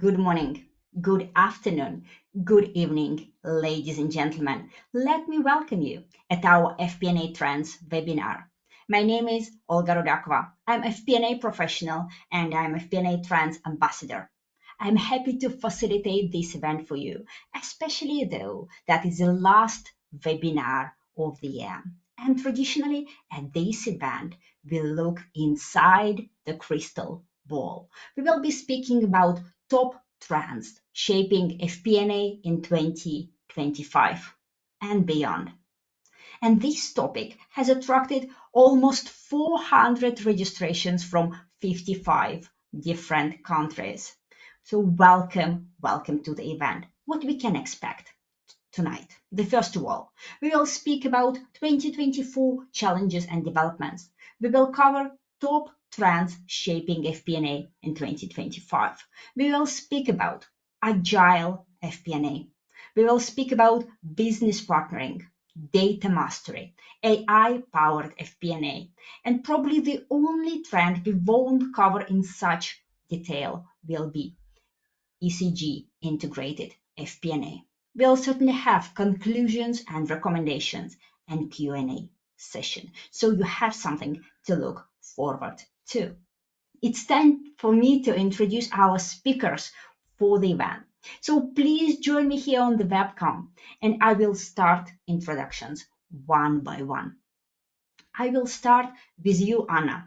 Good morning, good afternoon, good evening, ladies and gentlemen. Let me welcome you at our FP&A Trends Webinar. My name is Olga Rudakova. I'm FP&A professional and I'm FP&A Trends Ambassador. I'm happy to facilitate this event for you, especially though that is the last webinar of the year. And traditionally at this event, we look inside the crystal ball. We will be speaking about top trends shaping FP&A in 2025 and beyond. And this topic has attracted almost 400 registrations from 55 different countries. So welcome to the event. What we can expect tonight. The first of all, we will speak about 2024 challenges and developments. We will cover top trends shaping FP&A in 2025. We will speak about agile FP&A. We will speak about business partnering, data mastery, AI-powered FP&A, and probably the only trend we won't cover in such detail will be ECG integrated FP&A. We'll certainly have conclusions and recommendations and Q&A session, so you have something to look forward to. It's time for me to introduce our speakers for the event. So please join me here on the webcam, and I will start introductions one by one. I will start with you, Anna.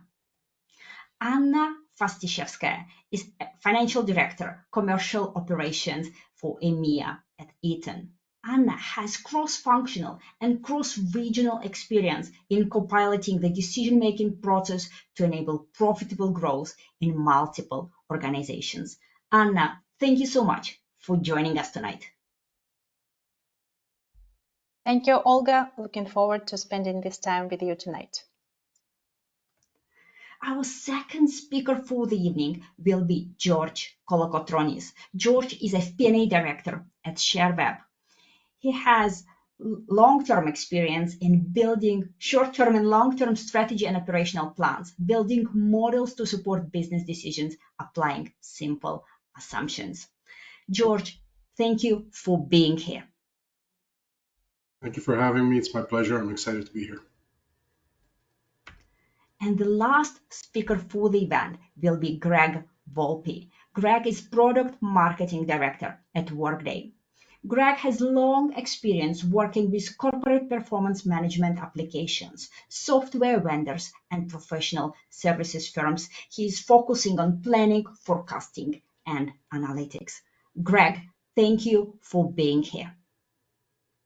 Anna Fastiszewska is Financial Director, Commercial Operations for EMEA at Eaton. Anna has cross-functional and cross-regional experience in co-piloting the decision-making process to enable profitable growth in multiple organizations. Anna, thank you so much for joining us tonight. Thank you, Olga. Looking forward to spending this time with you tonight. Our second speaker for the evening will be George Kolokotronis. George is FP&A Director at Sherweb. He has long-term experience in building short-term and long-term strategy and operational plans, building models to support business decisions, applying simple assumptions. George, thank you for being here. Thank you for having me. It's my pleasure. I'm excited to be here. And the last speaker for the event will be Greg Volpe. Greg is Product Marketing Director at Workday. Greg has long experience working with corporate performance management applications, software vendors, and professional services firms. He is focusing on planning, forecasting, and analytics. Greg, thank you for being here.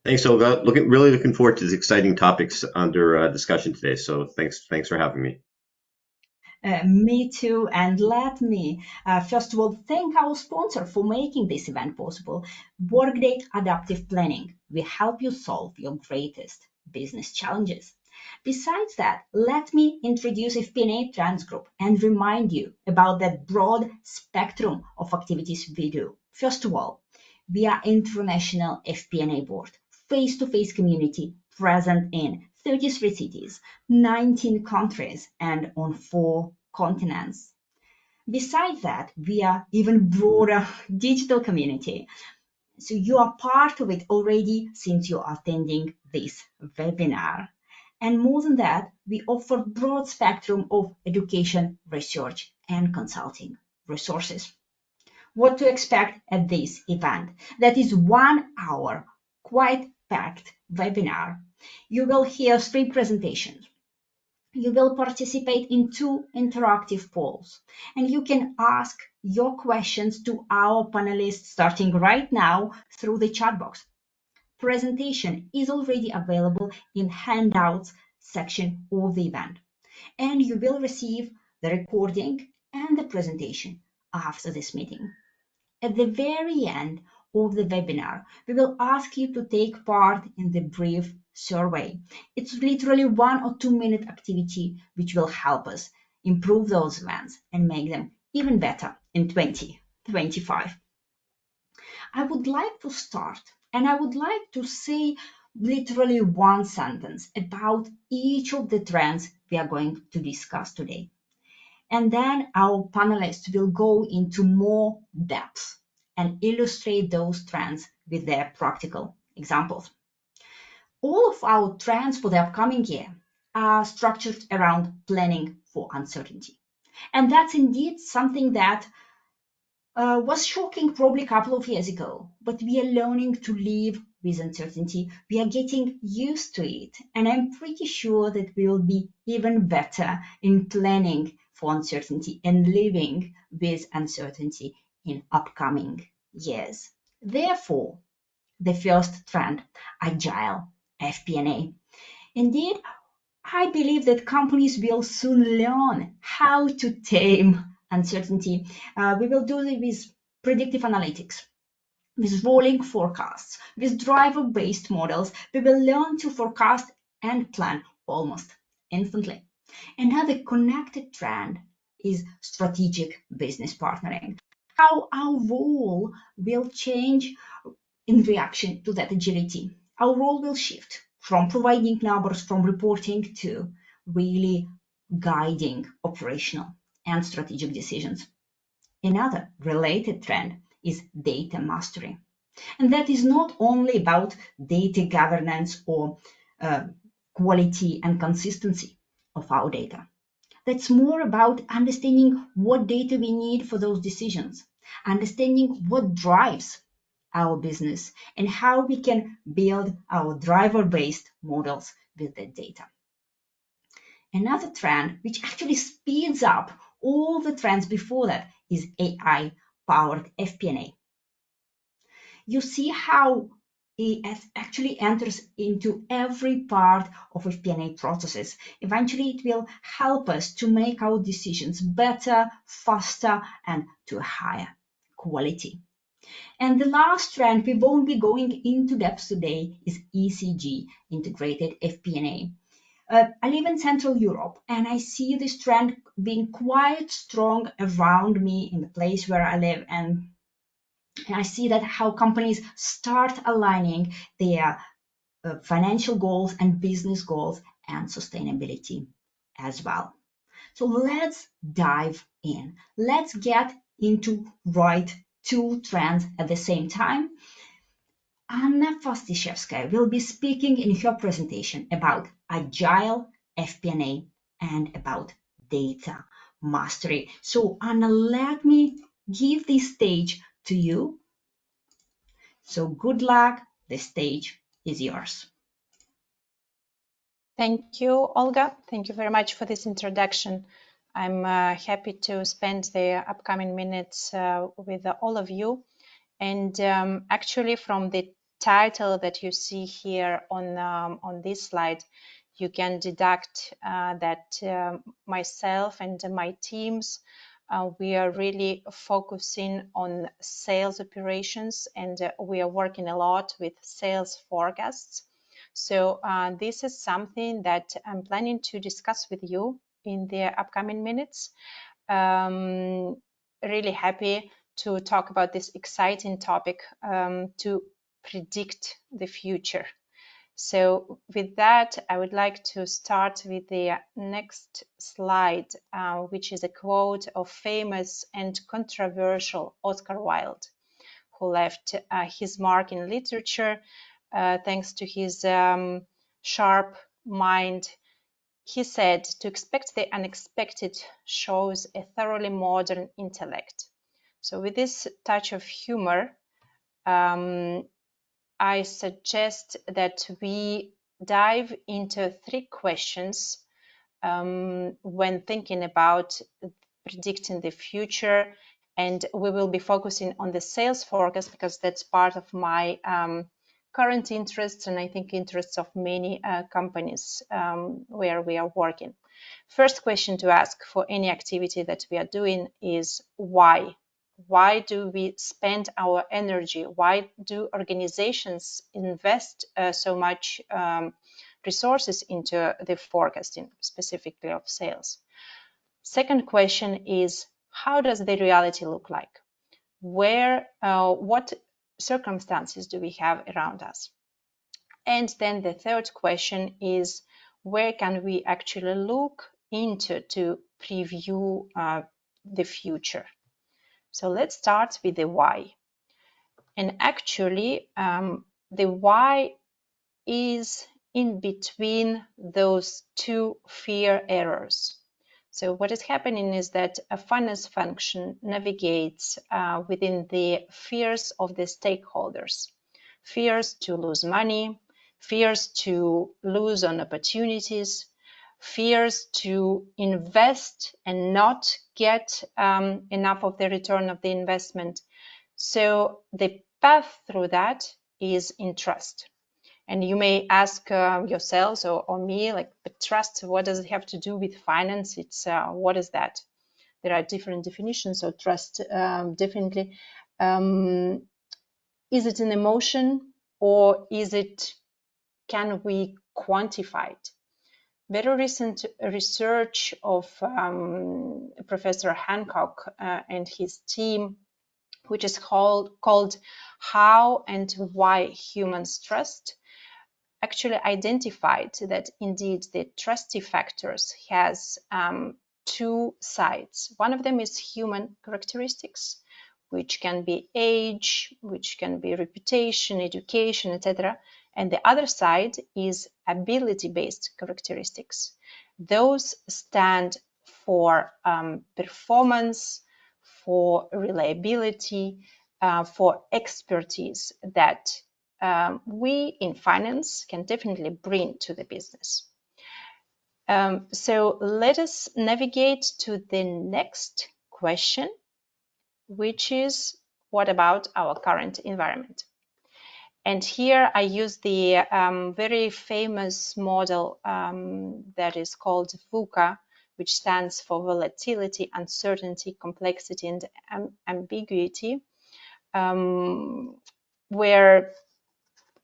Thanks, Olga. Really looking forward to these exciting topics under discussion today. So thanks for having me. Me too. And let me, first of all, thank our sponsor for making this event possible, Workday Adaptive Planning. We help you solve your greatest business challenges. Besides that, let me introduce FP&A Trends Group and remind you about that broad spectrum of activities we do. First of all, we are international FP&A board, face-to-face community present in 33 cities, 19 countries, and on 4 continents. Besides that, we are even broader digital community. So you are part of it already since you are attending this webinar. And more than that, we offer broad spectrum of education, research, and consulting resources. What to expect at this event? That is 1 hour, quite packed webinar. You will hear 3 presentations. You will participate in 2 interactive polls, and you can ask your questions to our panelists starting right now through the chat box. Presentation is already available in handouts section of the event, and you will receive the recording and the presentation after this meeting. At the very end of the webinar, we will ask you to take part in the brief survey. It's literally 1 or 2 minute activity which will help us improve those events and make them even better in 2025. I would like to start, and I would like to say literally 1 sentence about each of the trends we are going to discuss today. And then our panelists will go into more depth and illustrate those trends with their practical examples. All of our trends for the upcoming year are structured around planning for uncertainty. And that's indeed something that was shocking probably a couple of years ago, but we are learning to live with uncertainty. We are getting used to it, and I'm pretty sure that we will be even better in planning for uncertainty and living with uncertainty in upcoming years. Therefore, the first trend, agile FP&A. Indeed, I believe that companies will soon learn how to tame uncertainty. We will do it with predictive analytics, with rolling forecasts, with driver-based models. We will learn to forecast and plan almost instantly. Another connected trend is strategic business partnering. How our role will change in reaction to that agility. Our role will shift from providing numbers, from reporting to really guiding operational and strategic decisions. Another related trend is data mastery. And that is not only about data governance or quality and consistency of our data. That's more about understanding what data we need for those decisions, understanding what drives our business, and how we can build our driver-based models with that data. Another trend, which actually speeds up all the trends before that, is AI-powered FP&A. You see how it actually enters into every part of FP&A processes. Eventually, it will help us to make our decisions better, faster, and to a higher quality. And the last trend we won't be going into depth today is ECG, integrated FP&A. I live in Central Europe, and I see this trend being quite strong around me in the place where I live, and I see that how companies start aligning their financial goals and business goals and sustainability as well. So let's dive in. Let's get into right two trends at the same time. Anna Fastiszewska will be speaking in her presentation about agile FP&A and about data mastery. So Anna, let me give this stage to you. So good luck, the stage is yours. Thank you, Olga. Thank you very much for this introduction. I'm happy to spend the upcoming minutes with all of you. And actually, from the title that you see here on this slide, you can deduct that myself and my teams, we are really focusing on sales operations, and we are working a lot with sales forecasts. So this is something that I'm planning to discuss with you in the upcoming minutes. Really happy to talk about this exciting topic, to predict the future. So with that, I would like to start with the next slide, which is a quote of famous and controversial Oscar Wilde, who left his mark in literature thanks to his sharp mind. He said, "To expect the unexpected shows a thoroughly modern intellect." So with this touch of humor, I suggest that we dive into three questions when thinking about predicting the future. And we will be focusing on the sales forecast because that's part of my current interests, and I think interests of many companies where we are working. First question to ask for any activity that we are doing is why? Why do we spend our energy? Why do organizations invest so much resources into the forecasting, specifically of sales? Second question is, how does the reality look like? What circumstances do we have around us? And then the third question is, where can we actually look into to preview the future. So let's start with the why. And actually, the why is in between those two fear errors. So what is happening is that a finance function navigates within the fears of the stakeholders. Fears to lose money, fears to lose on opportunities, fears to invest and not get enough of the return of the investment. So the path through that is in trust. And you may ask yourselves or me, like, but trust, what does it have to do with finance? It's what is that? There are different definitions of trust, definitely. Is it an emotion, or can we quantify it? Very recent research of Professor Hancock and his team, which is called How and Why Humans Trust, actually identified that indeed the trusty factors has two sides. One of them is human characteristics, which can be age, which can be reputation, education, etc. And the other side is ability-based characteristics. Those stand for performance, for reliability, for expertise that we in finance can definitely bring to the business. So let us navigate to the next question, which is, what about our current environment? And here I use the very famous model that is called VUCA, which stands for volatility, uncertainty, complexity, and ambiguity, where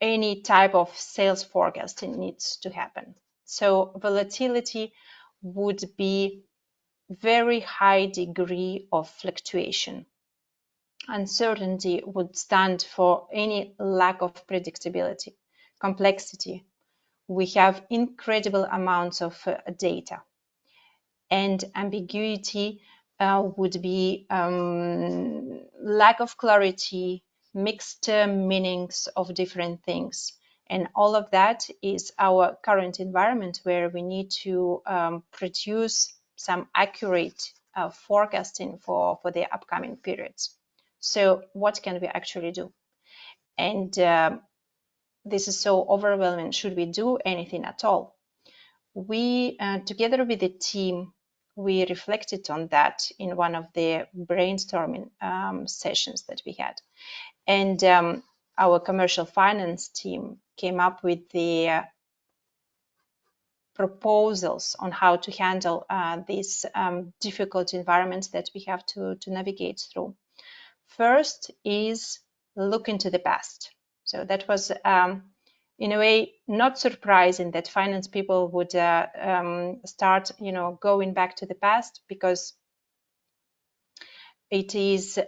any type of sales forecasting needs to happen. So volatility would be very high degree of fluctuation. Uncertainty would stand for any lack of predictability. Complexity, we have incredible amounts of data. And ambiguity would be lack of clarity, mixed meanings of different things. And all of that is our current environment, where we need to produce some accurate forecasting for the upcoming periods. So what can we actually do? And this is so overwhelming. Should we do anything at all? We, together with the team, we reflected on that in one of the brainstorming sessions that we had. And our commercial finance team came up with the proposals on how to handle these difficult environments that we have to navigate through. First is look into the past. So that was, in a way, not surprising that finance people would start, going back to the past, because it is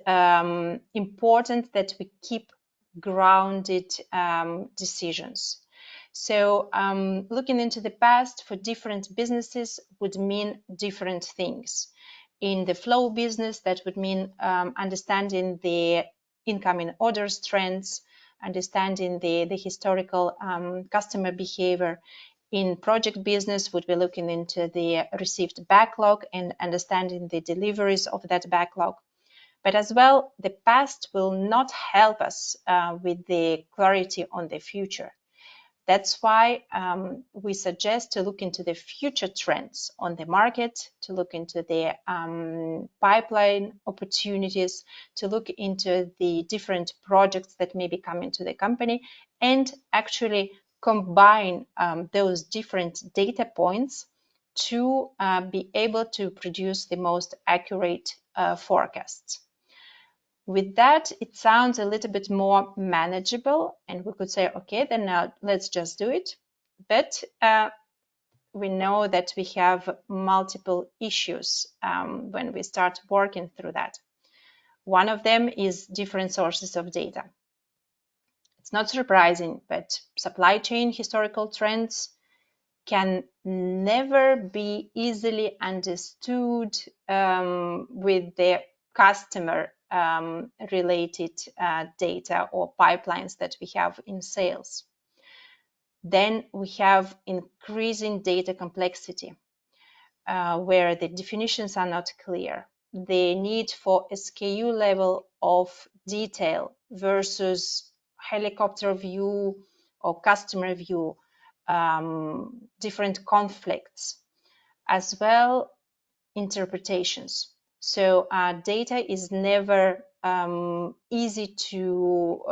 important that we keep grounded decisions. So looking into the past for different businesses would mean different things. In the flow business, that would mean understanding the incoming orders trends, understanding the historical customer behavior. In project business, would be looking into the received backlog and understanding the deliveries of that backlog. But as well, the past will not help us with the clarity on the future. That's why we suggest to look into the future trends on the market, to look into the pipeline opportunities, to look into the different projects that may be coming to the company, and actually combine those different data points to be able to produce the most accurate forecasts. With that, it sounds a little bit more manageable, and we could say, okay, then now let's just do it. But we know that we have multiple issues when we start working through that. One of them is different sources of data. It's not surprising, but supply chain historical trends, can never be easily understood with the customer related data or pipelines that we have in sales. Then we have increasing data complexity, where the definitions are not clear. The need for SKU level of detail versus helicopter view or customer view, different conflicts, as well interpretations. So data is never easy to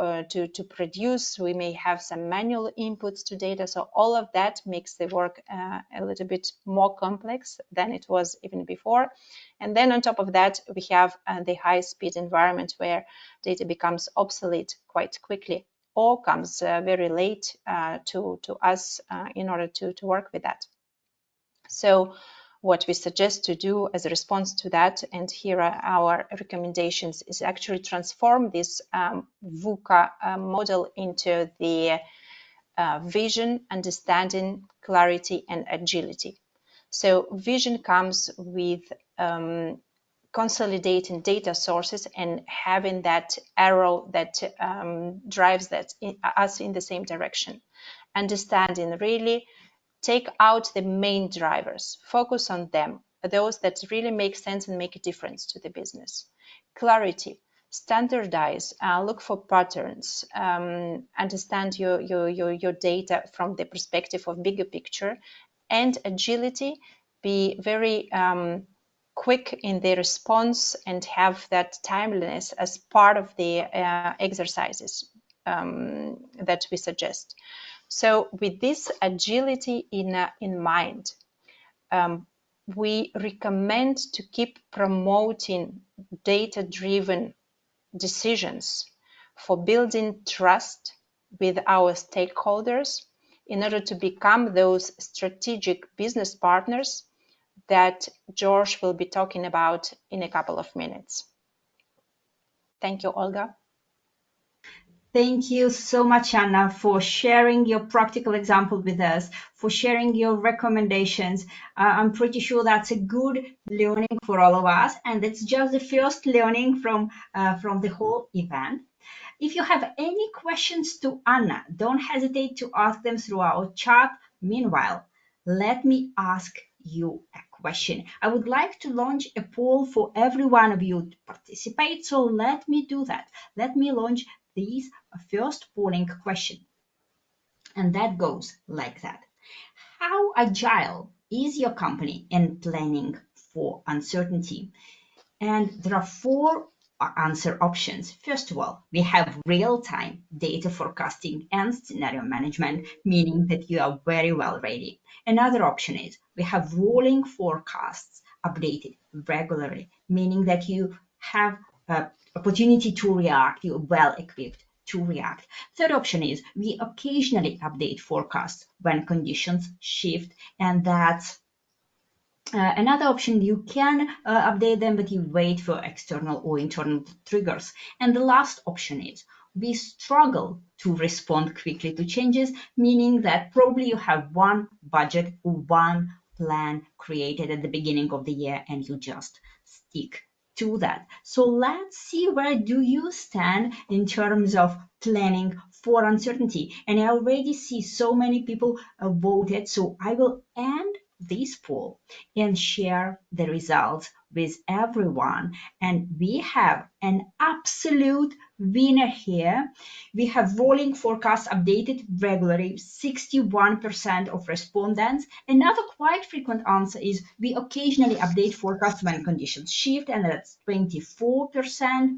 produce. We may have some manual inputs to data, so all of that makes the work a little bit more complex than it was even before. And then on top of that, we have the high-speed environment where data becomes obsolete quite quickly or comes very late to us in order to work with that. So what we suggest to do as a response to that, and here are our recommendations, is actually transform this VUCA model into the vision, understanding, clarity, and agility. So vision comes with consolidating data sources and having that arrow that drives us in the same direction. Understanding, really take out the main drivers, focus on them, those that really make sense and make a difference to the business. Clarity, standardize, look for patterns, understand your data from the perspective of bigger picture. And agility, be very quick in the response and have that timeliness as part of the exercises that we suggest. So with this agility in mind, we recommend to keep promoting data-driven decisions for building trust with our stakeholders in order to become those strategic business partners that George will be talking about in a couple of minutes. Thank you, Olga. Thank you so much, Anna, for sharing your practical example with us, for sharing your recommendations. I'm pretty sure that's a good learning for all of us, and it's just the first learning from the whole event. If you have any questions to Anna, don't hesitate to ask them through our chat. Meanwhile, let me ask you a question. I would like to launch a poll for every one of you to participate, so let me do that. Let me launch this first polling question. And that goes like that. How agile is your company in planning for uncertainty? And there are 4 answer options. First of all, we have real-time data forecasting and scenario management, meaning that you are very well ready. Another option is we have rolling forecasts updated regularly, meaning that you have opportunity to react, you're well equipped to react. Third option is we occasionally update forecasts when conditions shift, and that's another option. You can update them, but you wait for external or internal triggers. And the last option is we struggle to respond quickly to changes, meaning that probably you have one budget or one plan created at the beginning of the year and you just stick to that. So let's see, where do you stand in terms of planning for uncertainty? And I already see so many people voted, so I will end this poll and share the results with everyone. And we have an absolute winner here. We have rolling forecasts updated regularly, 61% of respondents. Another quite frequent answer is we occasionally update forecasts when conditions shift, and that's 24%.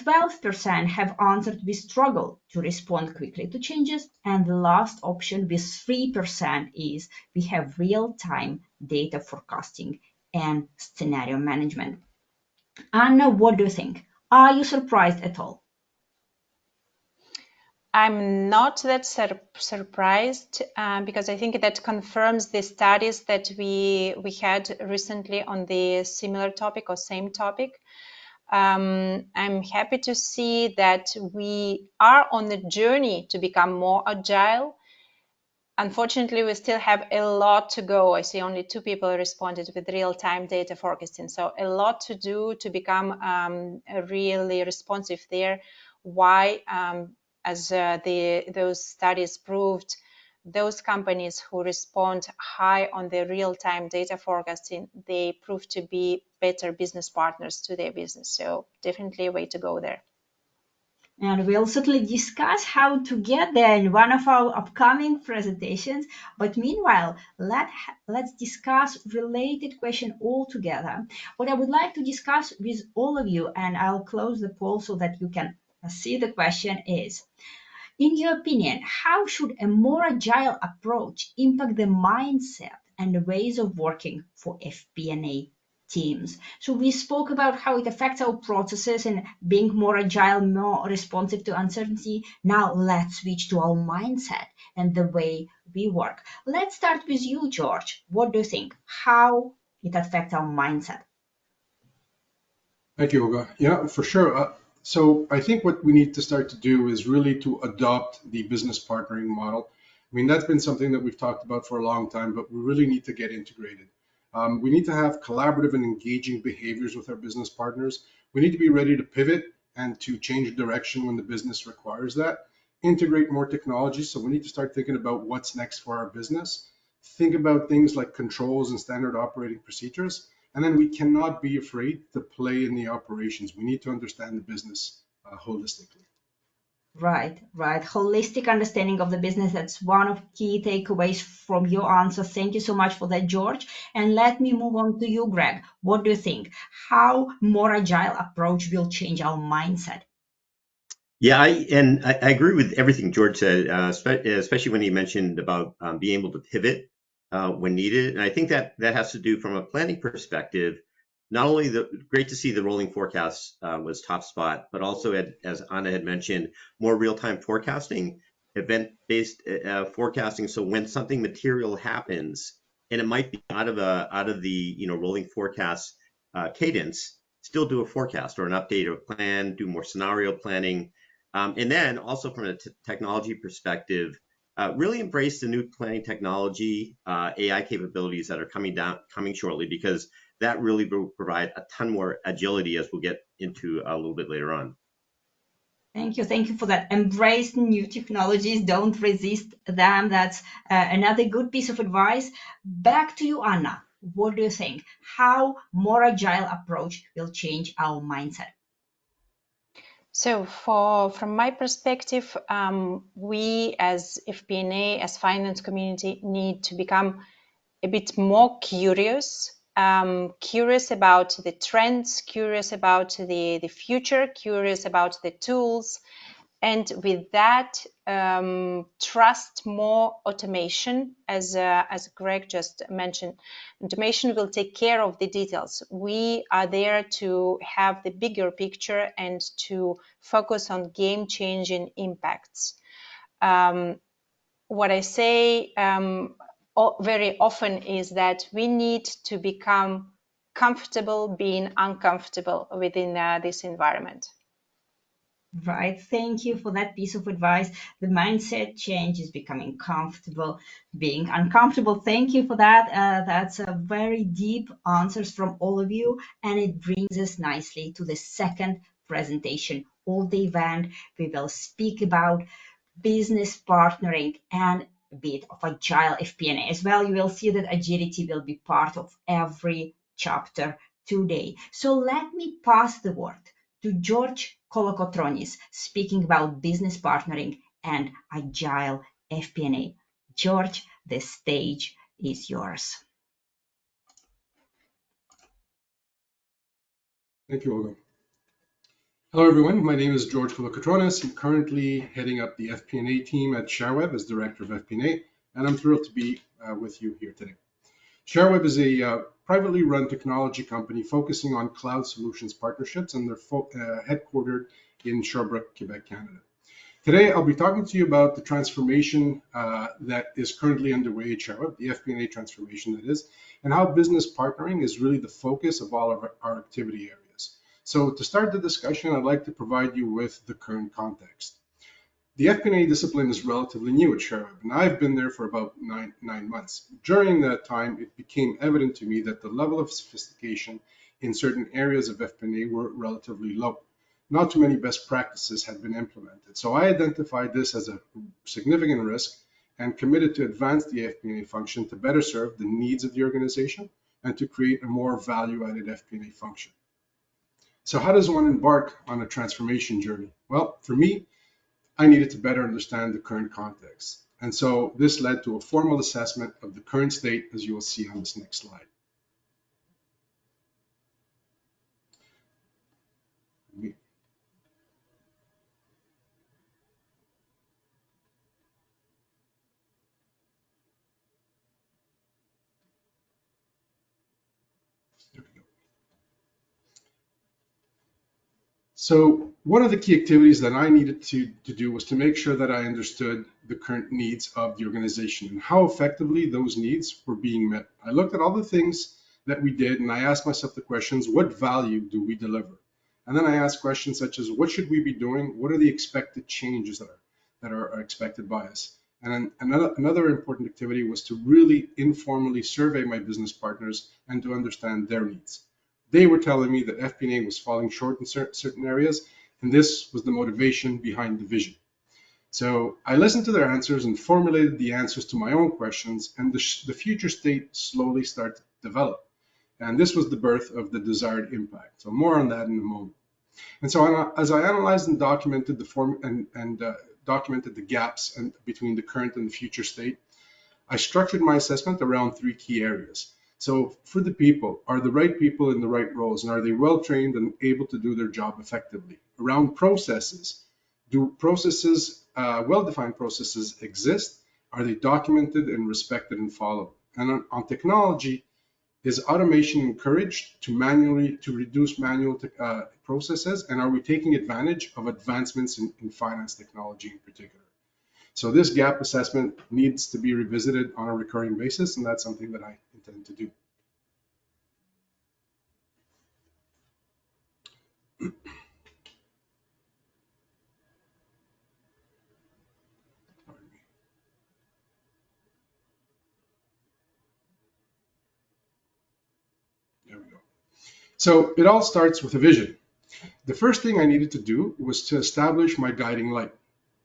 12% have answered we struggle to respond quickly to changes, and the last option with 3% is we have real-time data forecasting and scenario management. Anna, what do you think? Are you surprised at all? I'm not that surprised because I think that confirms the studies that we had recently on the similar topic or same topic. I'm happy to see that we are on the journey to become more agile. unfortunately, we still have a lot to go. I see only 2 people responded with real-time data forecasting. So a lot to do to become really responsive there. Why? As those studies proved, those companies who respond high on the real-time data forecasting, they prove to be better business partners to their business. So definitely a way to go there. And we'll certainly discuss how to get there in one of our upcoming presentations. But meanwhile, let's discuss related question altogether. What I would like to discuss with all of you, and I'll close the poll so that you can see the question, is, in your opinion, how should a more agile approach impact the mindset and the ways of working for FP&A teams? So we spoke about how it affects our processes and being more agile, more responsive to uncertainty. Now let's switch to our mindset and the way we work. Let's start with you, George. What do you think? How it affects our mindset? Thank you, Olga. Yeah, for sure. So I think what we need to start to do is really to adopt the business partnering model. I mean, that's been something that we've talked about for a long time, but we really need to get integrated. We need to have collaborative and engaging behaviors with our business partners. We need to be ready to pivot and to change direction when the business requires that. Integrate more technology. So we need to start thinking about what's next for our business. Think about things like controls and standard operating procedures. And then we cannot be afraid to play in the operations. We need to understand the business holistically. Right. Holistic understanding of the business. That's one of key takeaways from your answer. Thank you so much for that, George. And let me move on to you, Greg. What do you think? How more agile approach will change our mindset? Yeah, I agree with everything George said, especially when he mentioned about being able to pivot when needed. And I think that has to do from a planning perspective. Not only great to see the rolling forecast was top spot, but also as Anna had mentioned, more real-time forecasting, event-based forecasting. So when something material happens, and it might be out of the rolling forecast cadence, still do a forecast or an update of a plan, do more scenario planning. And then also from a technology perspective, really embrace the new planning technology, AI capabilities that are coming shortly, because that really will provide a ton more agility, as we'll get into a little bit later on. Thank you for that. Embrace new technologies, don't resist them. That's another good piece of advice. Back to you, Anna. What do you think? How more agile approach will change our mindset? So from my perspective, we as FP&A, as finance community, need to become a bit more curious, curious about the trends, curious about the future, curious about the tools, and with that, trust more automation, as Greg just mentioned. Automation will take care of the details. We are there to have the bigger picture and to focus on game-changing impacts. What I say very often is that we need to become comfortable being uncomfortable within this environment. Right. Thank you for that piece of advice. The mindset change is becoming comfortable, being uncomfortable. Thank you for that. That's a very deep answers from all of you. And it brings us nicely to the second presentation of the event. We will speak about business partnering and a bit of agile FP&A as well. You will see that agility will be part of every chapter today. So let me pass the word to George Kolokotronis, speaking about business partnering and agile FP&A. George, the stage is yours. Thank you, Olga. Hello, everyone. My name is George Kolokotronis. I'm currently heading up the FP&A team at Sherweb as Director of FP&A, and I'm thrilled to be with you here today. Sherweb is a privately run technology company focusing on cloud solutions partnerships, and they're headquartered in Sherbrooke, Quebec, Canada. Today, I'll be talking to you about the transformation that is currently underway at Sherweb, the FP&A transformation that is, and how business partnering is really the focus of all of our activity areas. So to start the discussion, I'd like to provide you with the current context. The FP&A discipline is relatively new at Sherweb, and I've been there for about nine months. During that time, it became evident to me that the level of sophistication in certain areas of FP&A were relatively low. Not too many best practices had been implemented. So I identified this as a significant risk and committed to advance the FP&A function to better serve the needs of the organization and to create a more value-added FP&A function. So how does one embark on a transformation journey? Well, for me, I needed to better understand the current context. And so this led to a formal assessment of the current state, as you will see on this next slide. There we go. So one of the key activities that I needed to do was to make sure that I understood the current needs of the organization and how effectively those needs were being met. I looked at all the things that we did and I asked myself the questions, what value do we deliver? And then I asked questions such as, what should we be doing? What are the expected changes that are expected by us? And another important activity was to really informally survey my business partners and to understand their needs. They were telling me that FP&A was falling short in certain areas, and this was the motivation behind the vision. So I listened to their answers and formulated the answers to my own questions, and the future state slowly started to develop. And this was the birth of the desired impact. So more on that in a moment. And so as I analyzed and documented documented the gaps between the current and the future state, I structured my assessment around three key areas. So for the people, are the right people in the right roles, and are they well trained and able to do their job effectively? Around processes, do processes, well-defined processes exist? Are they documented and respected and followed? And on technology, is automation encouraged to reduce manual processes? And are we taking advantage of advancements in finance technology in particular? So this gap assessment needs to be revisited on a recurring basis, and that's something that I intend to do. There we go. So it all starts with a vision. The first thing I needed to do was to establish my guiding light.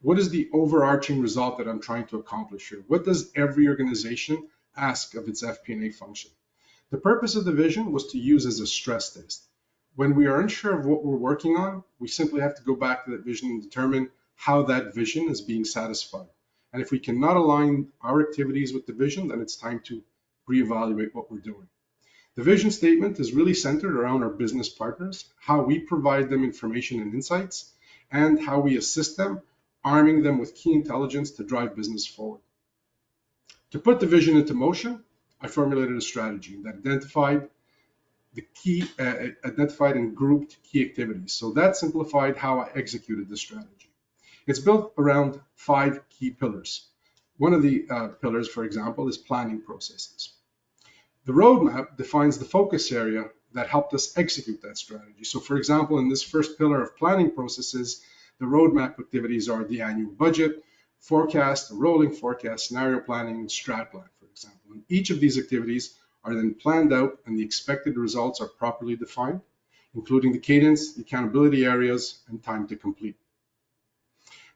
What is the overarching result that I'm trying to accomplish here? What does every organization ask of its FP&A function? The purpose of the vision was to use as a stress test. When we are unsure of what we're working on, we simply have to go back to that vision and determine how that vision is being satisfied. And if we cannot align our activities with the vision, then it's time to reevaluate what we're doing. The vision statement is really centered around our business partners, how we provide them information and insights, and how we assist them, arming them with key intelligence to drive business forward. To put the vision into motion, I formulated a strategy that identified and grouped key activities. So that simplified how I executed the strategy. It's built around 5 key pillars. One of the pillars, for example, is planning processes. The roadmap defines the focus area that helped us execute that strategy. So for example, in this first pillar of planning processes, the roadmap activities are the annual budget, forecast, the rolling forecast, scenario planning, and strat plan, for example. And each of these activities are then planned out and the expected results are properly defined, including the cadence, the accountability areas, and time to complete.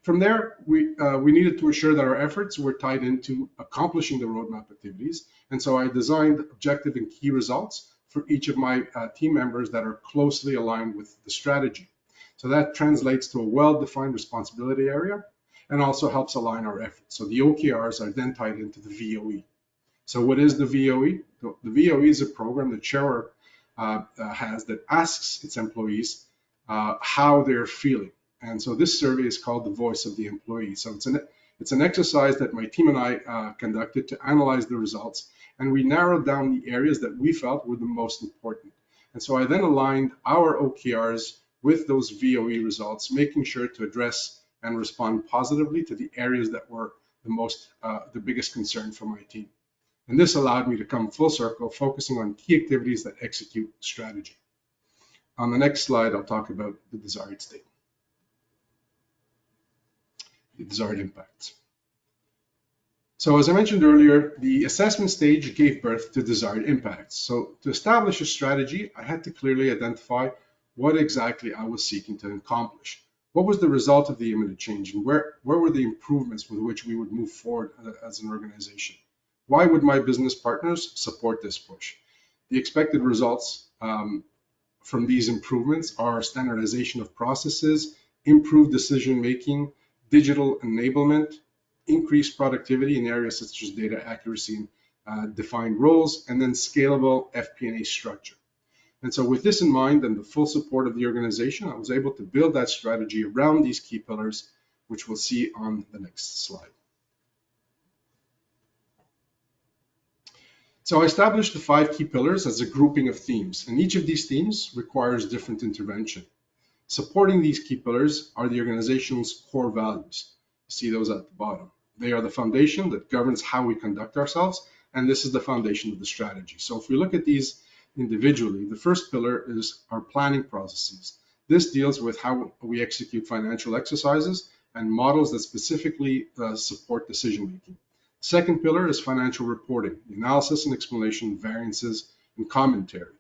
From there, we needed to ensure that our efforts were tied into accomplishing the roadmap activities. And so I designed objective and key results for each of my team members that are closely aligned with the strategy. So that translates to a well-defined responsibility area and also helps align our efforts. So the OKRs are then tied into the VOE. So what is the VOE? The VOE is a program that Sherweb has that asks its employees how they're feeling. And so this survey is called the Voice of the Employee. So it's an exercise that my team and I conducted to analyze the results, and we narrowed down the areas that we felt were the most important. And so I then aligned our OKRs with those VOE results, making sure to address and respond positively to the areas that were the biggest concern for my team. And this allowed me to come full circle, focusing on key activities that execute strategy. On the next slide, I'll talk about the desired state. the desired impacts. So as I mentioned earlier, the assessment stage gave birth to desired impacts. So to establish a strategy, I had to clearly identify what exactly I was seeking to accomplish. What was the result of the imminent change, and where were the improvements with which we would move forward as an organization? Why would my business partners support this push? The expected results from these improvements are standardization of processes, improved decision-making, digital enablement, increased productivity in areas such as data accuracy and defined roles, and then scalable FP&A structure. And so with this in mind and the full support of the organization, I was able to build that strategy around these key pillars, which we'll see on the next slide. So I established the 5 key pillars as a grouping of themes, and each of these themes requires different intervention. Supporting these key pillars are the organization's core values. You see those at the bottom. They are the foundation that governs how we conduct ourselves, and this is the foundation of the strategy. So if we look at these individually, the first pillar is our planning processes. This deals with how we execute financial exercises and models that specifically support decision-making. Second pillar is financial reporting, the analysis and explanation of variances and commentary.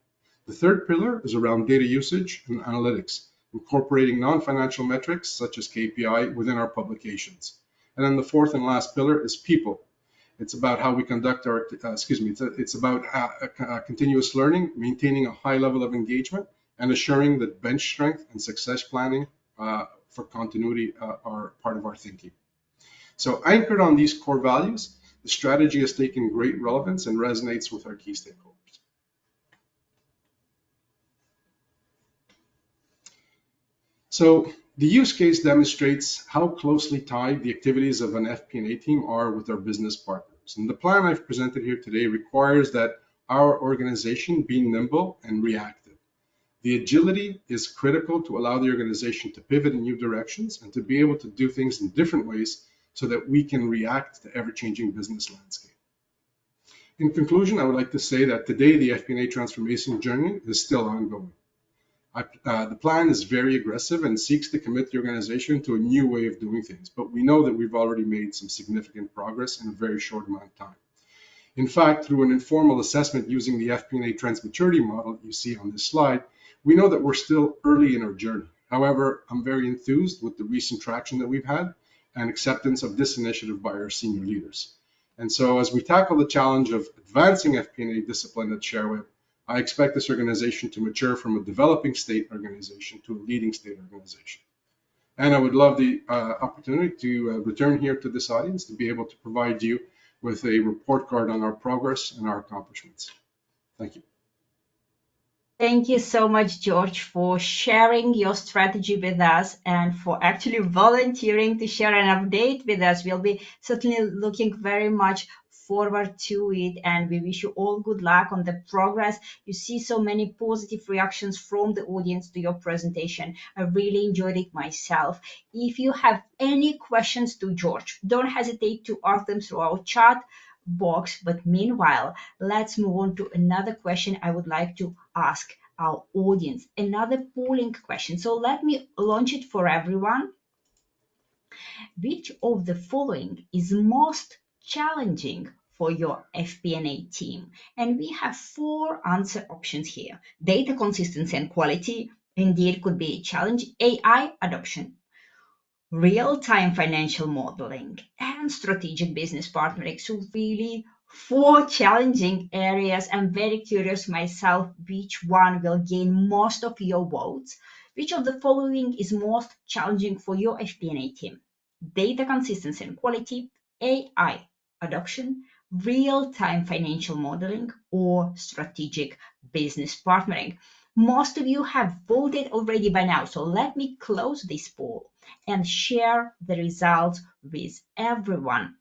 The third pillar is around data usage and analytics, incorporating non-financial metrics such as KPI within our publications. And then the fourth and last pillar is people. It's about how we conduct our, it's about continuous learning, maintaining a high level of engagement, and assuring that bench strength and success planning for continuity are part of our thinking. So anchored on these core values, the strategy has taken great relevance and resonates with our key stakeholders. So the use case demonstrates how closely tied the activities of an FP&A team are with our business partners. And the plan I've presented here today requires that our organization be nimble and reactive. The agility is critical to allow the organization to pivot in new directions and to be able to do things in different ways so that we can react to ever-changing business landscape. In conclusion, I would like to say that today the FP&A transformation journey is still ongoing. The plan is very aggressive and seeks to commit the organization to a new way of doing things, but we know that we've already made some significant progress in a very short amount of time. In fact, through an informal assessment using the FP&A Trends Maturity model you see on this slide, we know that we're still early in our journey. However, I'm very enthused with the recent traction that we've had and acceptance of this initiative by our senior leaders. And so as we tackle the challenge of advancing FP&A discipline at Sherweb, I expect this organization to mature from a developing state organization to a leading state organization. And I would love the opportunity to return here to this audience to be able to provide you with a report card on our progress and our accomplishments. Thank you. Thank you so much, George, for sharing your strategy with us and for actually volunteering to share an update with us. We'll be certainly looking very much forward to it, and we wish you all good luck on the progress. You see so many positive reactions from the audience to your presentation. I really enjoyed it myself. If you have any questions to George, don't hesitate to ask them through our chat box. But meanwhile, let's move on to another question I would like to ask our audience, another polling question. So let me launch it for everyone. Which of the following is most challenging for your FP&A team? And we have 4 answer options here. Data consistency and quality indeed could be a challenge. AI adoption, real-time financial modeling, and strategic business partnering. So really 4 challenging areas. I'm very curious myself which one will gain most of your votes. Which of the following is most challenging for your FP&A team? Data consistency and quality, AI adoption, real-time financial modeling, or strategic business partnering? Most of you have voted already by now, so let me close this poll and share the results with everyone.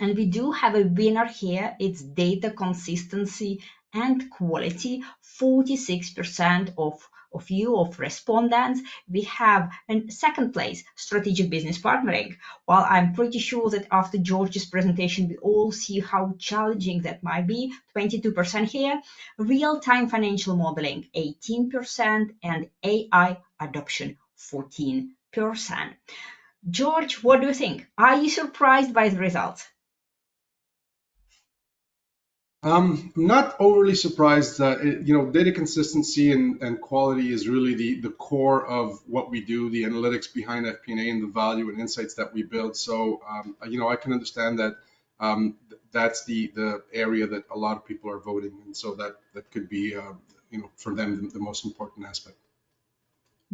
And we do have a winner here. It's data consistency and quality. 46% of you, of respondents. We have in second place, strategic business partnering. Well, I'm pretty sure that after George's presentation, we all see how challenging that might be. 22% here. Real-time financial modeling, 18%, and AI adoption, 14%. George, what do you think? Are you surprised by the results? I'm not overly surprised. Data consistency and quality is really the core of what we do, the analytics behind FP&A and the value and insights that we build. So, I can understand that that's the area that a lot of people are voting, and so that could be, for them the most important aspect.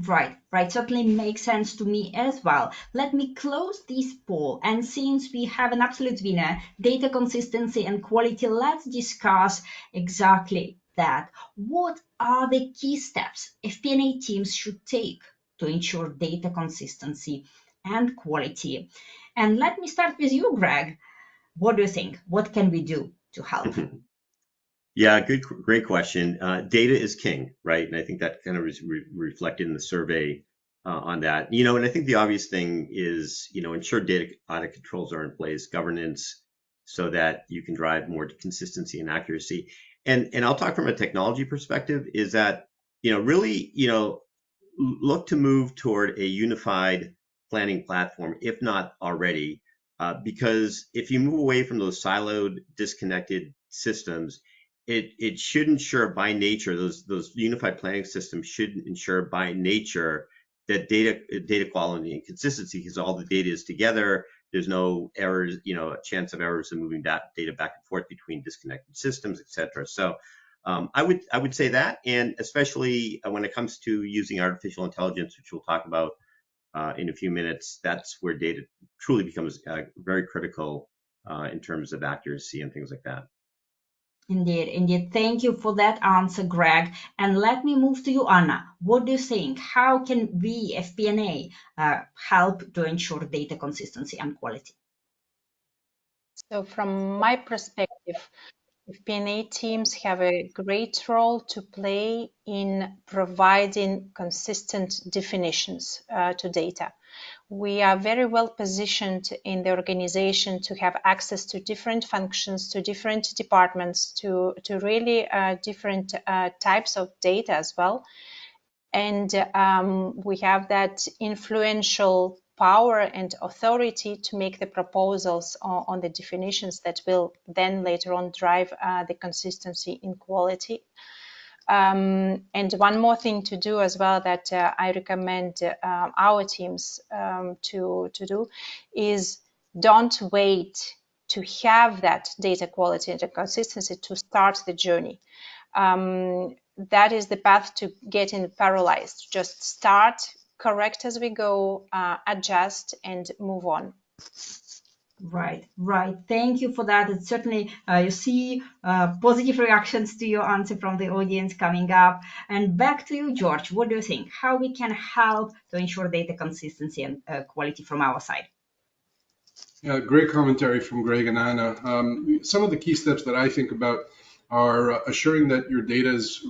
Right. Certainly makes sense to me as well. Let me close this poll. And since we have an absolute winner, data consistency and quality, let's discuss exactly that. What are the key steps FP&A teams should take to ensure data consistency and quality? And let me start with you, Greg. What do you think? What can we do to help? Yeah, great question. Data is king, right? And I think that kind of is reflected in the survey on that. And I think the obvious thing is, ensure data audit controls are in place, governance, so that you can drive more consistency and accuracy. And I'll talk from a technology perspective, is that, really, look to move toward a unified planning platform, if not already, because if you move away from those siloed, disconnected systems, it should ensure by nature, those unified planning systems should ensure by nature that data quality and consistency, because all the data is together. There's no errors, a chance of errors in moving that data back and forth between disconnected systems, et cetera. So I would say that, and especially when it comes to using artificial intelligence, which we'll talk about in a few minutes, that's where data truly becomes very critical in terms of accuracy and things like that. Indeed. Thank you for that answer, Greg. And let me move to you, Anna. What do you think? How can we, FP&A, help to ensure data consistency and quality? So from my perspective, FP&A teams have a great role to play in providing consistent definitions to data. We are very well positioned in the organization to have access to different functions, to different departments, to really different types of data as well. And we have that influential power and authority to make the proposals on the definitions that will then later on drive the consistency in quality. And one more thing to do as well that I recommend our teams to do is don't wait to have that data quality and consistency to start the journey. That is the path to getting paralyzed. Just start, correct as we go, adjust, and move on. Right. Thank you for that. It's certainly, you see positive reactions to your answer from the audience coming up. And back to you, George. What do you think? How we can help to ensure data consistency and quality from our side? Yeah, great commentary from Greg and Anna. Some of the key steps that I think about are assuring that your data's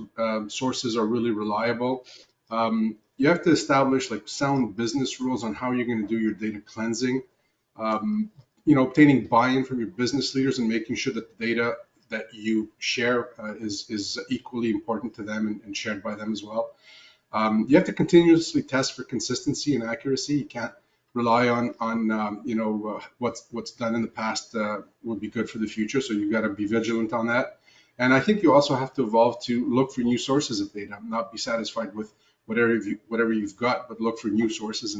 sources are really reliable. You have to establish sound business rules on how you're going to do your data cleansing. Obtaining buy-in from your business leaders and making sure that the data that you share is equally important to them and shared by them as well. You have to continuously test for consistency and accuracy. You can't rely on what's done in the past would be good for the future. So you've got to be vigilant on that. And I think you also have to evolve to look for new sources of data, not be satisfied with whatever you've got, but look for new sources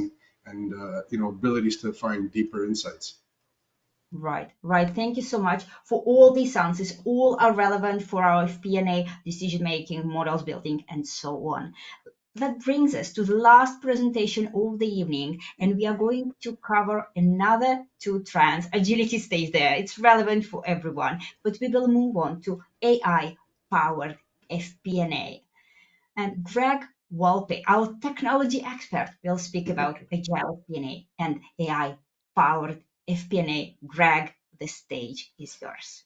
and abilities to find deeper insights. Right. Thank you so much for all these answers. All are relevant for our FP&A decision making, models building, and so on. That brings us to the last presentation of the evening, and we are going to cover another two trends. Agility stays there, it's relevant for everyone, but we will move on to AI-powered FP&A. And Greg Walpe, our technology expert, will speak about agile FP&A and AI-powered FP&A. Greg, the stage is yours.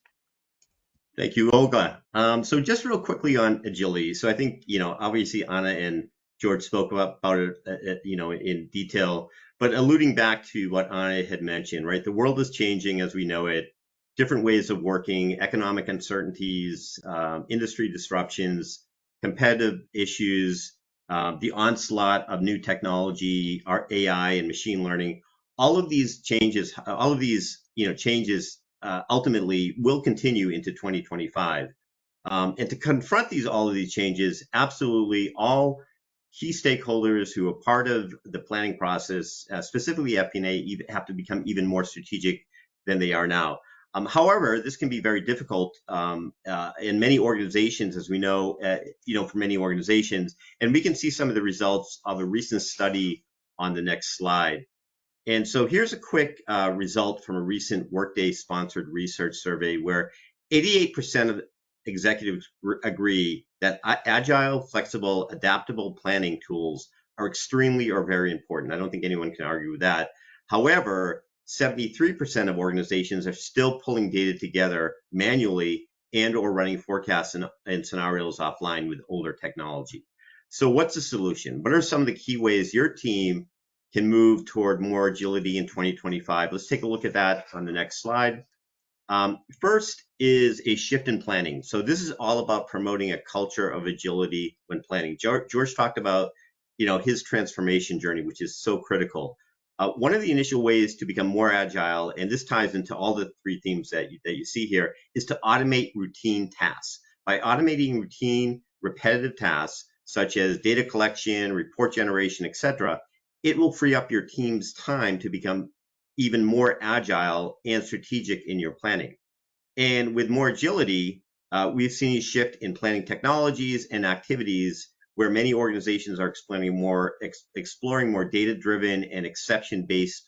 Thank you, Olga. So just real quickly on agility. So I think, obviously Anna and George spoke about it, in detail, but alluding back to what Anna had mentioned, right? The world is changing as we know it, different ways of working, economic uncertainties, industry disruptions, competitive issues, the onslaught of new technology, our AI and machine learning, all of these changes, ultimately will continue into 2025. And to confront all of these changes, absolutely all key stakeholders who are part of the planning process, specifically FP&A, have to become even more strategic than they are now. However, this can be very difficult in many organizations, as we know, for many organizations, and we can see some of the results of a recent study on the next slide. And so here's a quick result from a recent Workday sponsored research survey where 88% of executives agree that agile, flexible, adaptable planning tools are extremely or very important. I don't think anyone can argue with that. However, 73% of organizations are still pulling data together manually and or running forecasts and scenarios offline with older technology. So what's the solution? What are some of the key ways your team can move toward more agility in 2025? Let's take a look at that on the next slide. First is a shift in planning. So this is all about promoting a culture of agility when planning. George talked about, his transformation journey, which is so critical. One of the initial ways to become more agile, and this ties into all the three themes that you see here, is to automate routine tasks. By automating routine, repetitive tasks, such as data collection, report generation, etc., it will free up your team's time to become even more agile and strategic in your planning. And with more agility, we've seen a shift in planning technologies and activities where many organizations are exploring more data-driven and exception-based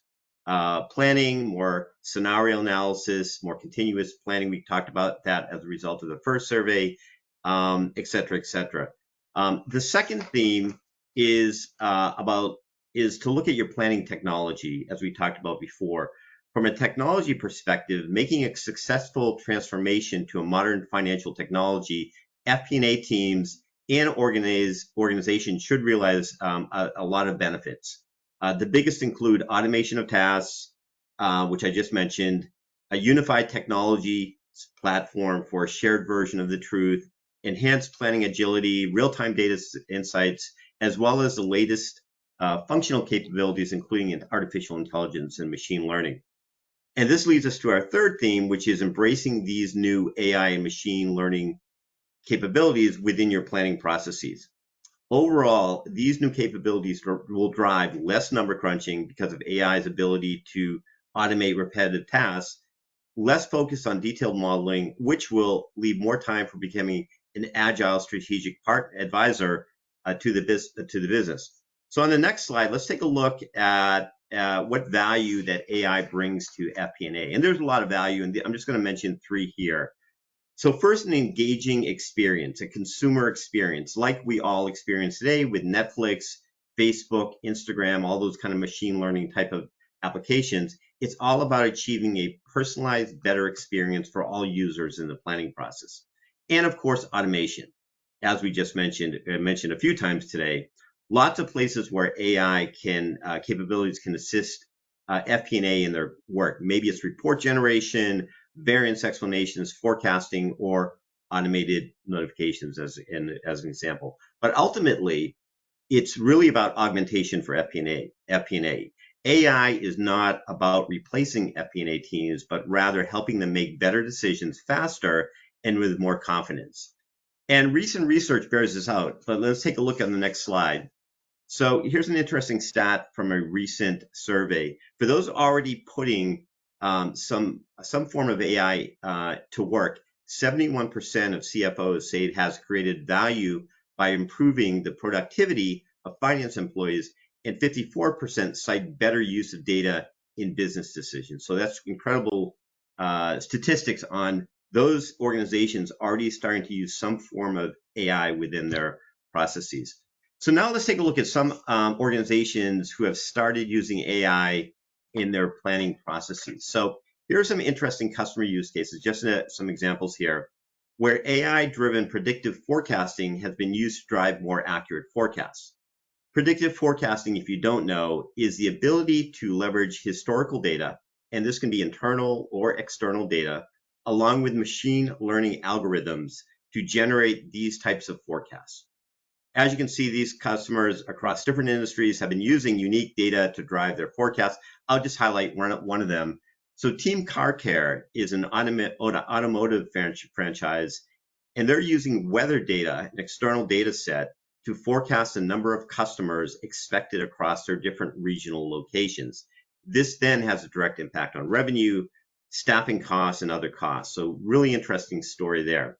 planning, more scenario analysis, more continuous planning. We talked about that as a result of the first survey, et cetera, et cetera. The second theme is to look at your planning technology, as we talked about before. From a technology perspective, making a successful transformation to a modern financial technology, FP&A teams and organizations should realize a lot of benefits. The biggest include automation of tasks, which I just mentioned, a unified technology platform for a shared version of the truth, enhanced planning agility, real-time data insights, as well as the latest functional capabilities, including artificial intelligence and machine learning. And this leads us to our third theme, which is embracing these new AI and machine learning capabilities within your planning processes. Overall, these new capabilities will drive less number crunching because of AI's ability to automate repetitive tasks, less focus on detailed modeling, which will leave more time for becoming an agile strategic advisor to the business. So on the next slide, let's take a look at what value that AI brings to FP&A. And there's a lot of value, and I'm just going to mention three here. So first, an engaging experience, a consumer experience, like we all experience today with Netflix, Facebook, Instagram, all those kind of machine learning type of applications. It's all about achieving a personalized, better experience for all users in the planning process. And of course, automation. As we just mentioned a few times today, lots of places where AI capabilities can assist FP&A in their work. Maybe it's report generation, variance explanations, forecasting, or automated notifications as an example. But ultimately, it's really about augmentation for FP&A. AI is not about replacing FP&A teams, but rather helping them make better decisions faster and with more confidence. And recent research bears this out, but let's take a look on the next slide. So here's an interesting stat from a recent survey. For those already putting some form of AI to work, 71% of CFOs say it has created value by improving the productivity of finance employees, and 54% cite better use of data in business decisions. So that's incredible statistics on those organizations already starting to use some form of AI within their processes. So now let's take a look at some organizations who have started using AI in their planning processes. So here are some interesting customer use cases, just some examples here, where AI-driven predictive forecasting has been used to drive more accurate forecasts. Predictive forecasting, if you don't know, is the ability to leverage historical data, and this can be internal or external data, along with machine learning algorithms to generate these types of forecasts. As you can see, these customers across different industries have been using unique data to drive their forecasts. I'll just highlight one of them. So Team Car Care is an automotive franchise, and they're using weather data, an external data set, to forecast the number of customers expected across their different regional locations. This then has a direct impact on revenue, staffing costs, and other costs. So really interesting story there.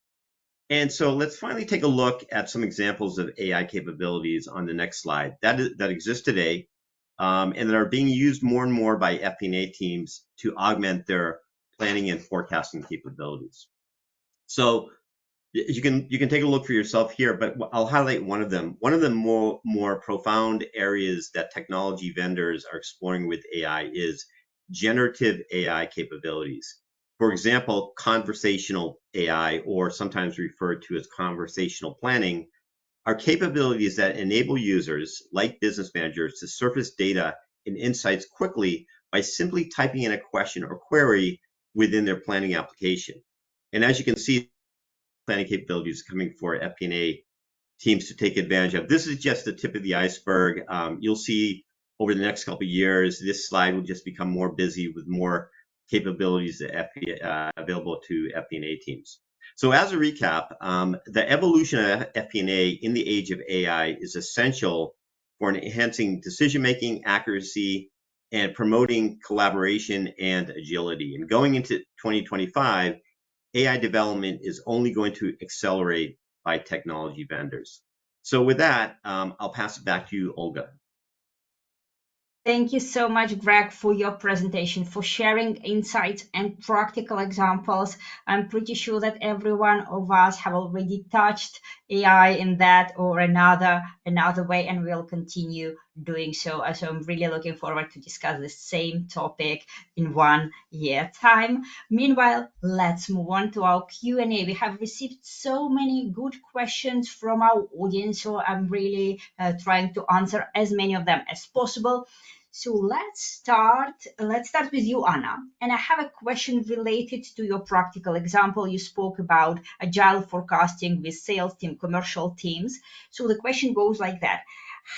And so let's finally take a look at some examples of AI capabilities on the next slide that exist today and that are being used more and more by FP&A teams to augment their planning and forecasting capabilities. So you can take a look for yourself here, but I'll highlight one of them. One of the more profound areas that technology vendors are exploring with AI is generative AI capabilities. For example, conversational AI, or sometimes referred to as conversational planning, are capabilities that enable users, like business managers, to surface data and insights quickly by simply typing in a question or query within their planning application. And as you can see, planning capabilities coming for FP&A teams to take advantage of. This is just the tip of the iceberg. You'll see over the next couple of years, this slide will just become more busy with more capabilities available to FP&A teams. So as a recap, the evolution of FP&A in the age of AI is essential for enhancing decision-making, accuracy, and promoting collaboration and agility. And going into 2025, AI development is only going to accelerate by technology vendors. So with that, I'll pass it back to you, Olga. Thank you so much, Greg, for your presentation, for sharing insights and practical examples. I'm pretty sure that every one of us have already touched AI in that or another way, and we'll continue doing so. So I'm really looking forward to discuss the same topic in 1 year time. Meanwhile, let's move on to our Q&A. We have received so many good questions from our audience, so I'm really trying to answer as many of them as possible. So let's start with you, Anna. And I have a question related to your practical example. You spoke about agile forecasting with sales team, commercial teams. So the question goes like that: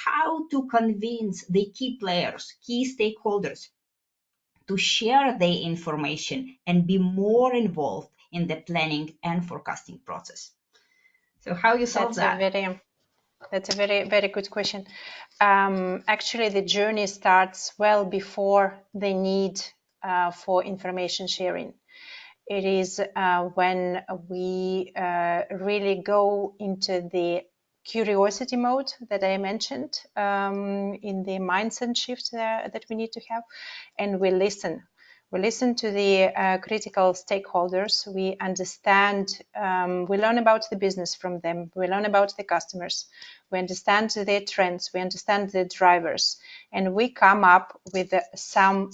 how to convince the key players, key stakeholders, to share their information and be more involved in the planning and forecasting process? So how you solve that? That's a very, very good question. Actually, the journey starts well before the need for information sharing. It is when we really go into the curiosity mode that I mentioned in the mindset shift that we need to have, and we listen. We listen to the critical stakeholders. We understand, we learn about the business from them. We learn about the customers. We understand their trends. We understand the drivers. And we come up with some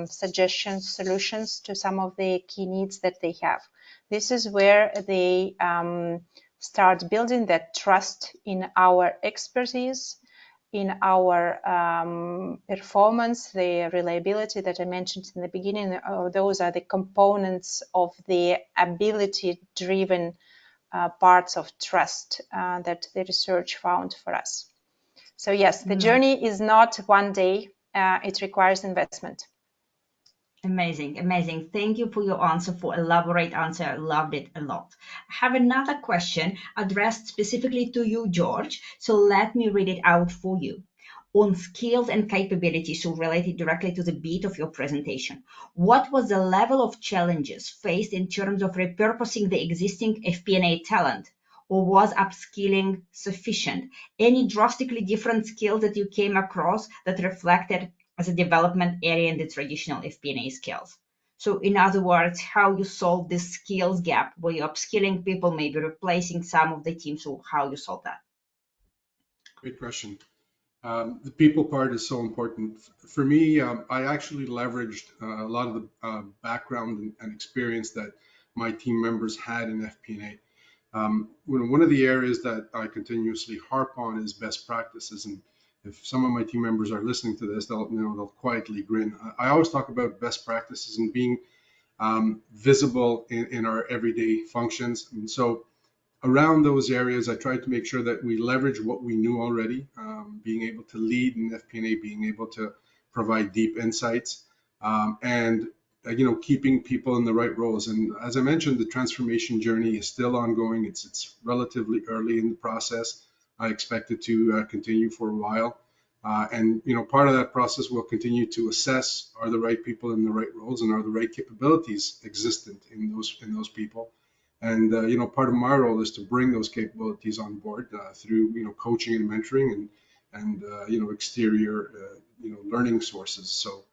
suggestions, solutions to some of the key needs that they have. This is where they start building that trust in our expertise, in our performance, the reliability that I mentioned in the beginning. Those are the components of the ability-driven parts of trust that the research found for us. So yes, the journey is not one day. It requires investment. Amazing, amazing. Thank you for your answer, for elaborate answer. I loved it a lot. I have another question addressed specifically to you, George. So let me read it out for you. On skills and capabilities, so related directly to the beat of your presentation, what was the level of challenges faced in terms of repurposing the existing FP&A talent? Or was upskilling sufficient? Any drastically different skills that you came across that reflected as a development area in the traditional FP&A skills? So in other words, how you solve this skills gap, were you upskilling people, maybe replacing some of the teams, so how you solve that? Great question. The people part is so important. For me, I actually leveraged a lot of the background and experience that my team members had in FP&A. One of the areas that I continuously harp on is best practices. And if some of my team members are listening to this, they'll quietly grin. I always talk about best practices and being visible in our everyday functions. And so around those areas, I tried to make sure that we leverage what we knew already, being able to lead in FP&A, being able to provide deep insights, and keeping people in the right roles. And as I mentioned, the transformation journey is still ongoing. It's relatively early in the process. I expect it to continue for a while. And part of that process will continue to assess, are the right people in the right roles, and are the right capabilities existent in those people. And part of my role is to bring those capabilities on board through coaching and mentoring and exterior learning sources. So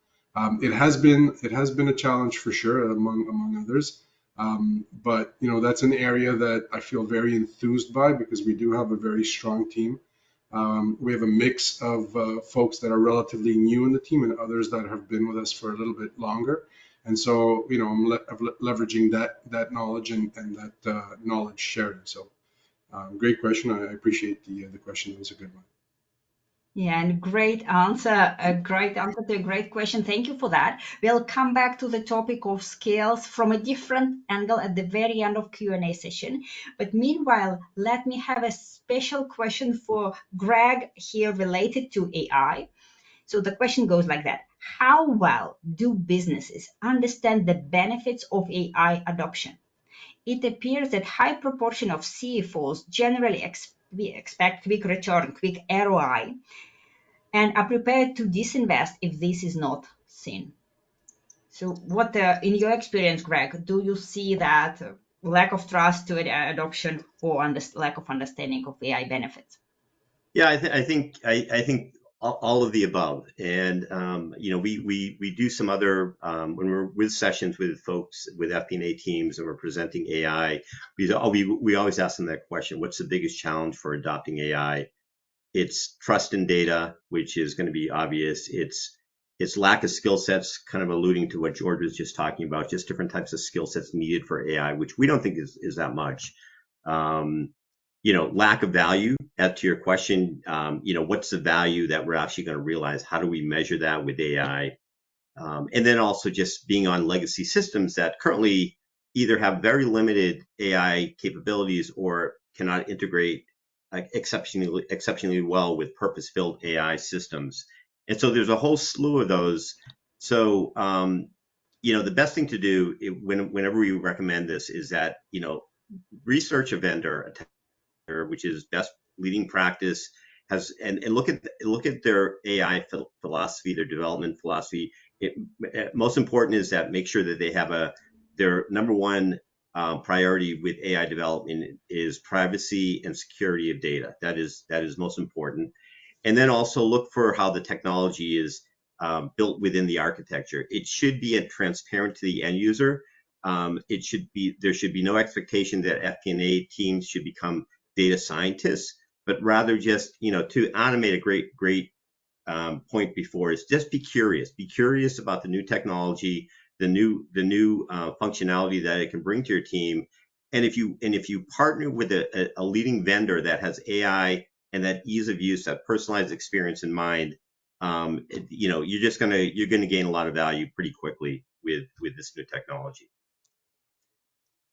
it has been a challenge for sure, among others. But that's an area that I feel very enthused by, because we do have a very strong team. We have a mix of folks that are relatively new in the team and others that have been with us for a little bit longer. And so, I'm leveraging that knowledge and that knowledge sharing. So, great question. I appreciate the question. It was a good one. Yeah, and great answer. A great answer to a great question. Thank you for that. We'll come back to the topic of skills from a different angle at the very end of Q&A session. But meanwhile, let me have a special question for Greg here related to AI. So the question goes like that. How well do businesses understand the benefits of AI adoption? It appears that high proportion of CFOs generally expect quick return, quick ROI, and are prepared to disinvest if this is not seen. So what, in your experience, Greg, do you see that lack of trust to adoption or lack of understanding of AI benefits? Yeah, I think all of the above. And we do some other when we're with sessions with folks with FP&A teams and we're presenting AI, we always ask them that question: what's the biggest challenge for adopting AI? It's trust in data, which is going to be obvious. It's lack of skill sets, kind of alluding to what George was just talking about, just different types of skill sets needed for AI, which we don't think is that much. Lack of value. As to your question, what's the value that we're actually going to realize? How do we measure that with AI? And then also just being on legacy systems that currently either have very limited AI capabilities or cannot integrate exceptionally well with purpose-built AI systems. And so there's a whole slew of those. So, the best thing to do whenever we recommend this is that, research a vendor, which is best leading practice, and look at their AI philosophy, their development philosophy. Most important is that make sure that they have their number one priority with AI development is privacy and security of data. That is most important. And then also look for how the technology is built within the architecture. It should be transparent to the end user. There should be no expectation that FP&A teams should become data scientists, but rather just, to animate a great point before, is just be curious. Be curious about the new technology, the new functionality that it can bring to your team. And if you partner with a leading vendor that has AI and that ease of use, that personalized experience in mind, you're going to gain a lot of value pretty quickly with this new technology.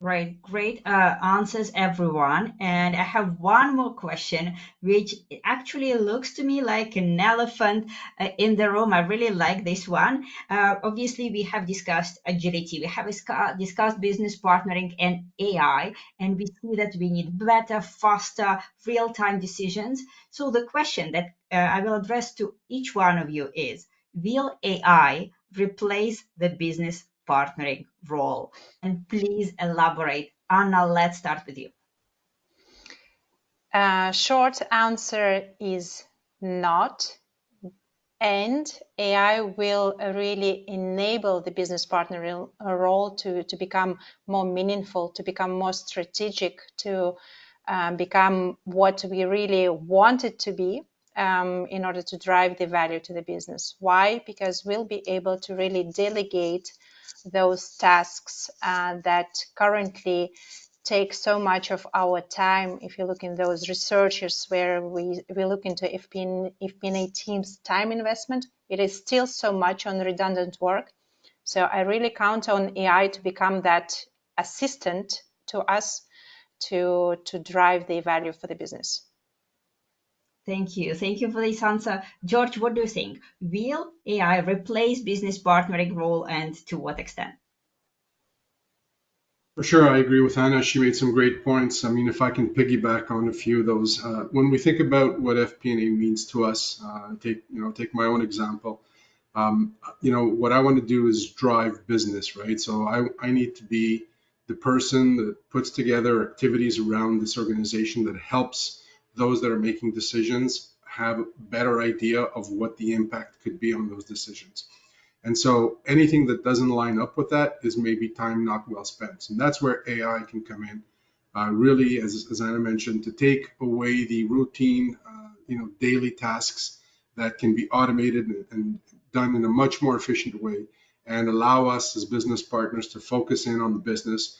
Right, great answers, everyone. And I have one more question, which actually looks to me like an elephant in the room. I really like this one. Obviously, we have discussed agility, we have discussed business partnering and AI, and we see that we need better, faster, real-time decisions. So the question that I will address to each one of you is, will AI replace the business partnering role? And please elaborate. Anna, let's start with you. Short answer is not. And AI will really enable the business partner role to become more meaningful, to become more strategic, to become what we really want it to be in order to drive the value to the business. Why? Because we'll be able to really delegate those tasks that currently take so much of our time. If you look in those researches where we look into FP&A teams' time investment, it is still so much on redundant work. So I really count on AI to become that assistant to us to drive the value for the business. Thank you. Thank you for this answer. George, what do you think? Will AI replace business partnering role, and to what extent? For sure, I agree with Anna. She made some great points. I mean, if I can piggyback on a few of those, when we think about what FP&A means to us, take my own example. What I want to do is drive business, right? So I need to be the person that puts together activities around this organization that helps those that are making decisions have a better idea of what the impact could be on those decisions. And so anything that doesn't line up with that is maybe time not well spent. And that's where AI can come in, really, as Anna mentioned, to take away the routine, daily tasks that can be automated and done in a much more efficient way, and allow us as business partners to focus in on the business,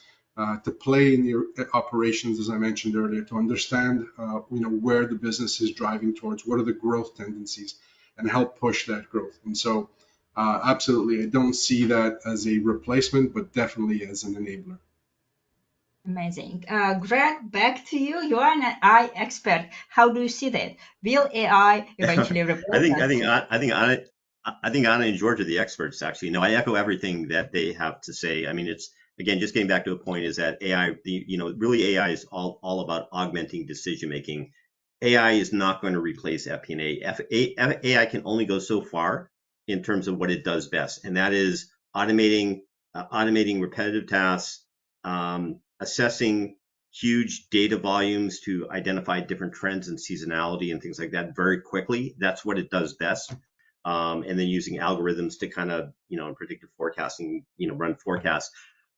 to play in the operations, as I mentioned earlier, to understand, where the business is driving towards, what are the growth tendencies, and help push that growth. And so, absolutely, I don't see that as a replacement, but definitely as an enabler. Amazing. Greg, back to you. You are an AI expert. How do you see that? Will AI eventually replace us? I think Anna and George are the experts, actually. No, I echo everything that they have to say. I mean, it's, again, just getting back to a point, is that AI, really AI is all about augmenting decision making. AI is not going to replace FP&A. AI can only go so far in terms of what it does best, and that is automating repetitive tasks, assessing huge data volumes to identify different trends and seasonality and things like that very quickly. That's what it does best. And then using algorithms to kind of, in predictive forecasting, run forecasts.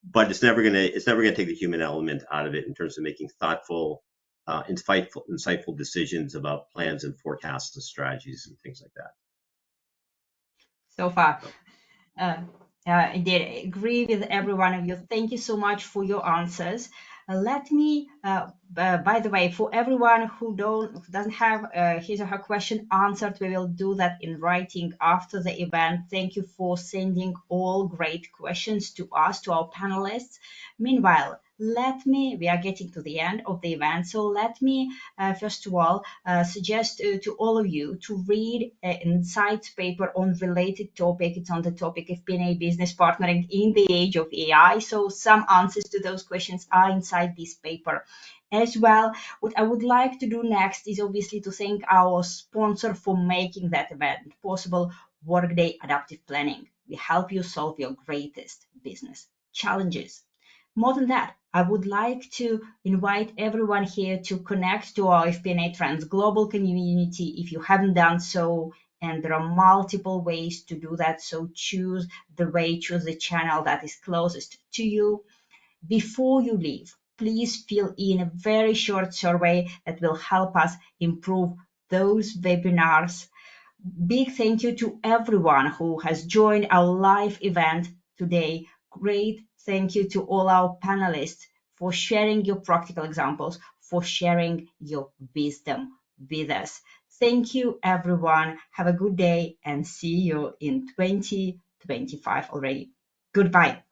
But it's never gonna take the human element out of it in terms of making thoughtful, insightful decisions about plans and forecasts and strategies and things like that. So far. I did agree with every one of you. Thank you so much for your answers. Let me, by the way, for everyone who doesn't have his or her question answered, we will do that in writing after the event. Thank you for sending all great questions to us, to our panelists. Meanwhile, we are getting to the end of the event, so let me first of all suggest to all of you to read an insights paper on related topic. It's on the topic of FP&A business partnering in the age of AI. So some answers to those questions are inside this paper. As well, what I would like to do next is obviously to thank our sponsor for making that event possible, Workday Adaptive Planning. We help you solve your greatest business challenges. More than that, I would like to invite everyone here to connect to our FP&A Trends global community if you haven't done so. And there are multiple ways to do that. So choose the channel that is closest to you. Before you leave, please fill in a very short survey that will help us improve those webinars. Big thank you to everyone who has joined our live event today. Great thank you to all our panelists for sharing your practical examples, for sharing your wisdom with us. Thank you, everyone. Have a good day and see you in 2025 already. Goodbye.